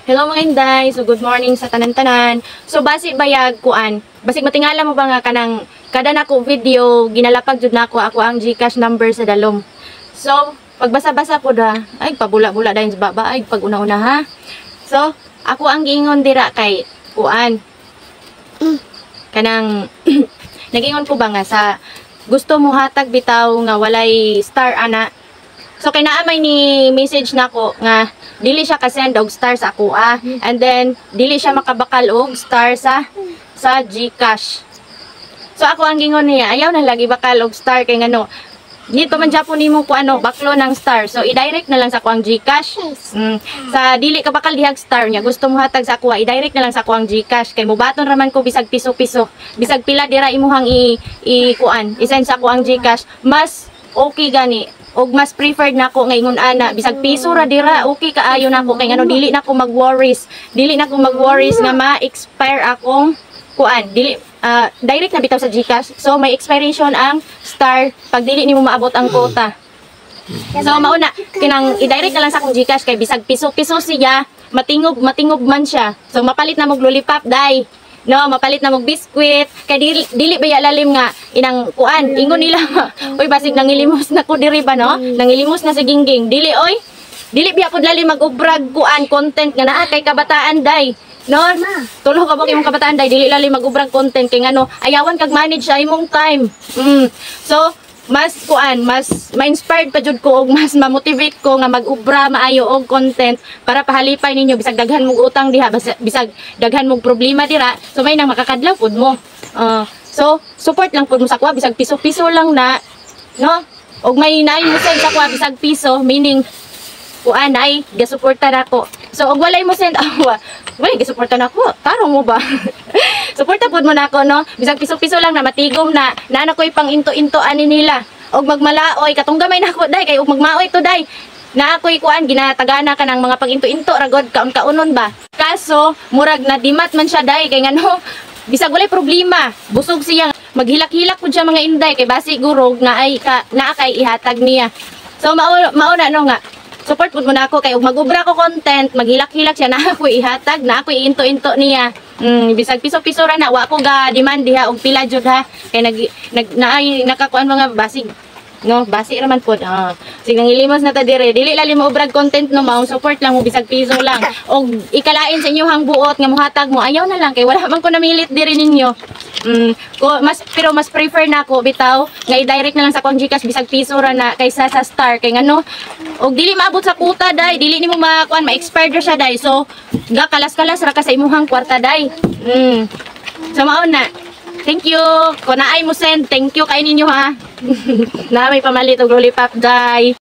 Hello mga Inday. So good morning sa tanan-tanan. So basi bayag kuan. Basig matingala mo ba nga kanang kada nako video ginalapag jud nako ako ang GCash number sa dalom. So pagbasa-basa po da, ay pabula-bula dayon sa baba ay pag una-una ha. So ako ang giingon dira kay kuan. Kanang nagingon ko ba nga sa gusto mo hatag bitaw nga walay star ana. So kay naamay ni message nako nga dili siya ka-send og star sa ako and then dili siya makabakal og star sa GCash. So ako ang gingon niya, ayaw na lagi bakal og star kay ngano. Nito man Japon nimo ko ano, baklo ng star. So i-direct na lang sa ako ang GCash. Sa dili ka bakal dihag star niya, gusto mo hatag sa ako, i-direct na lang sa ako ang GCash kay mobaton raman ko bisag piso-piso. Bisag pila dira imuhang i-kuan, i-send sa ako ang GCash, mas okay gani. Og mas preferred nako nga ingon ana bisag piso ra dira okay kaayo nako kay ngano dili nako mag-worries nga ma-expire akong kuan dili direct na bitaw sa GCash. So may expiration ang star pag dili nimo maabot ang quota. So mauna kinang i-direct na lang sa akong GCash kay bisag piso-piso siya matingob man siya. So mapalit na mog lollipop dai. No, mapalit na mog biskwit kay dili baya lalim nga inang kuan ingon nila oy basig nangilimos na ko diri ba no nangilimos na si gingging dili biya ko lalim mag-ubrag kuan content nga naa kay kabataan day no tulo ka ba imong kabataan day dili lalim mag-ubrag content kay ngano ayawan kag manage sa imong time. So mas kuan mas ma-inspired pa jud ko og mas ma-motivate ko nga mag-ubra maayo og content para pahalipay ninyo bisag daghan mong utang diha bisag daghan mong problema dira so may nang makakadlaw pud mo. So support lang pud mo sa kuha bisag piso-piso lang na no og may naay mo send sa kuha bisag piso meaning kuan ay gasuporta nako. So og walay mo send walay gasuporta nako tarong mo ba. Suporta pud mo nako no bisag piso-piso lang na matigom na naana koy pang into ani nila og magmalaoy katong gamay nako day kay og magmaoy to day na ako'y kuan ginatagana ka ng mga pag-into-into ragod kaon-kaonon ba kaso murag na dimat man siya day kay ngano bisag walay problema busog siya maghilak-hilak pud siya mga Inday kay basi gurog na ay naa kay ihatag niya. So mauna no nga support pud mo nako kay og magubra ko content maghilak-hilak siya na ako ihatag na ako iinto-into niya. Bisag piso-piso ra na wa ko ga demand diha og pila jud ha kay naay nakakuan mga basig no basi raman pod sige ngilimos na ta dire dili lalim mo ubrag content no maong support lang mo bisag piso lang og ikalain sa inyohang buot nga mohatag mo ayaw na lang kay wala man ko namilit diri ninyo. Pero mas prefer nako bitaw nga i-direct na lang sa akong GCash bisag piso ra na kaysa sa star kay ngano og dili maabot sa quota day dili nimo makuan ma-expired ra siya day so ga kalas-kalas ra ka sa imuhang kwarta day. So mao na. Thank you. Kung naay mo send, thank you kay ninyo ha. Na may pamalit og lollipop day.